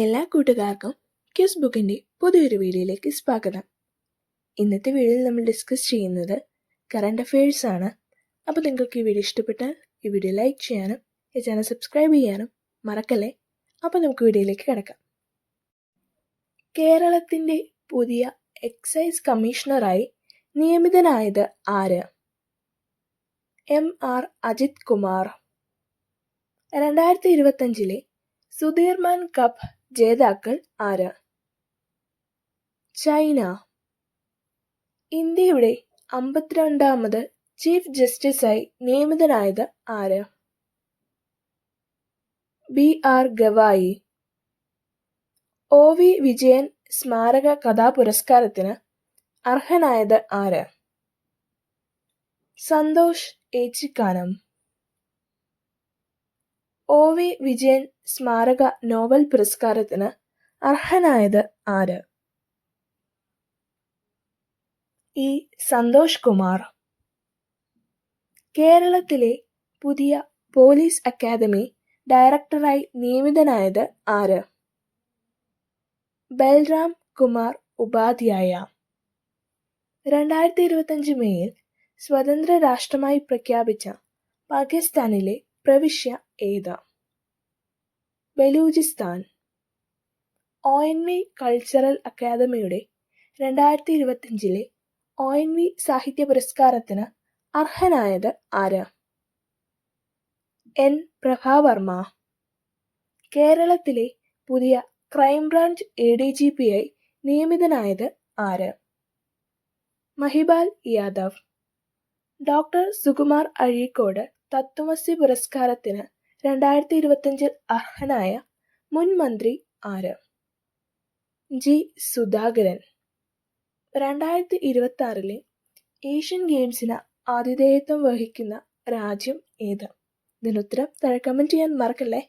എല്ലാ കൂട്ടുകാർക്കും ക്യൂസ് ബുക്കിൻ്റെ പുതിയൊരു വീഡിയോയിലേക്ക് സ്വാഗതം. ഇന്നത്തെ വീഡിയോയിൽ നമ്മൾ ഡിസ്കസ് ചെയ്യുന്നത് കറണ്ട് അഫയേഴ്സ് ആണ്. അപ്പോൾ നിങ്ങൾക്ക് ഈ വീഡിയോ ഇഷ്ടപ്പെട്ടാൽ ഈ വീഡിയോ ലൈക്ക് ചെയ്യാനും ഈ ചാനൽ സബ്സ്ക്രൈബ് ചെയ്യാനും മറക്കല്ലേ. അപ്പോൾ നമുക്ക് വീഡിയോയിലേക്ക് കിടക്കാം. കേരളത്തിൻ്റെ പുതിയ എക്സൈസ് കമ്മീഷണറായി നിയമിതനായത് ആര്? MR അജിത് കുമാർ. 2025 സുധീർമാൻ കപ്പ് ജേതാക്കൾ ആര്? ചൈന. ഇന്ത്യയുടെ 52ാമത് ചീഫ് ജസ്റ്റിസായി നിയമിതനായത് ആര്? BR ഗവായി. OV വിജയൻ സ്മാരക കഥാപുരസ്കാരത്തിന് അർഹനായത് ആര്? സന്തോഷ് ഏച്ചിക്കാനം. OV വിജയൻ സ്മാരക നോവൽ പുരസ്കാരത്തിന് അർഹനായത് ആര്? സന്തോഷ് കുമാർ. കേരളത്തിലെ പുതിയ പോലീസ് അക്കാദമി ഡയറക്ടറായി നിയമിതനായത് ആര്? ബൽറാം കുമാർ ഉപാധ്യായ. 2025 മെയ്യിൽ സ്വതന്ത്ര രാഷ്ട്രമായി പ്രഖ്യാപിച്ച പാകിസ്ഥാനിലെ പ്രവിശ്യ ഏത്? ബലൂചിസ്ഥാൻ. ONV കൾച്ചറൽ അക്കാദമിയുടെ 2025 ONV സാഹിത്യ പുരസ്കാരത്തിന് അർഹനായത് ആര്? N പ്രഭാവർമ്മ. കേരളത്തിലെ പുതിയ ക്രൈംബ്രാഞ്ച് ADGPയായി നിയമിതനായത് ആര്? മഹിപാൽ യാദവ്. ഡോക്ടർ സുകുമാർ അഴീക്കോട് തത്വമസി പുരസ്കാരത്തിന് 2025 അർഹനായ മുൻ മന്ത്രി ആര്? G സുധാകരൻ. 2026 ഏഷ്യൻ ഗെയിംസിന് ആതിഥേയത്വം വഹിക്കുന്ന രാജ്യം ഏത്? ഇതിനുത്തരം താഴെ കമൻറ്റ് ചെയ്യാൻ മറക്കല്ലേ.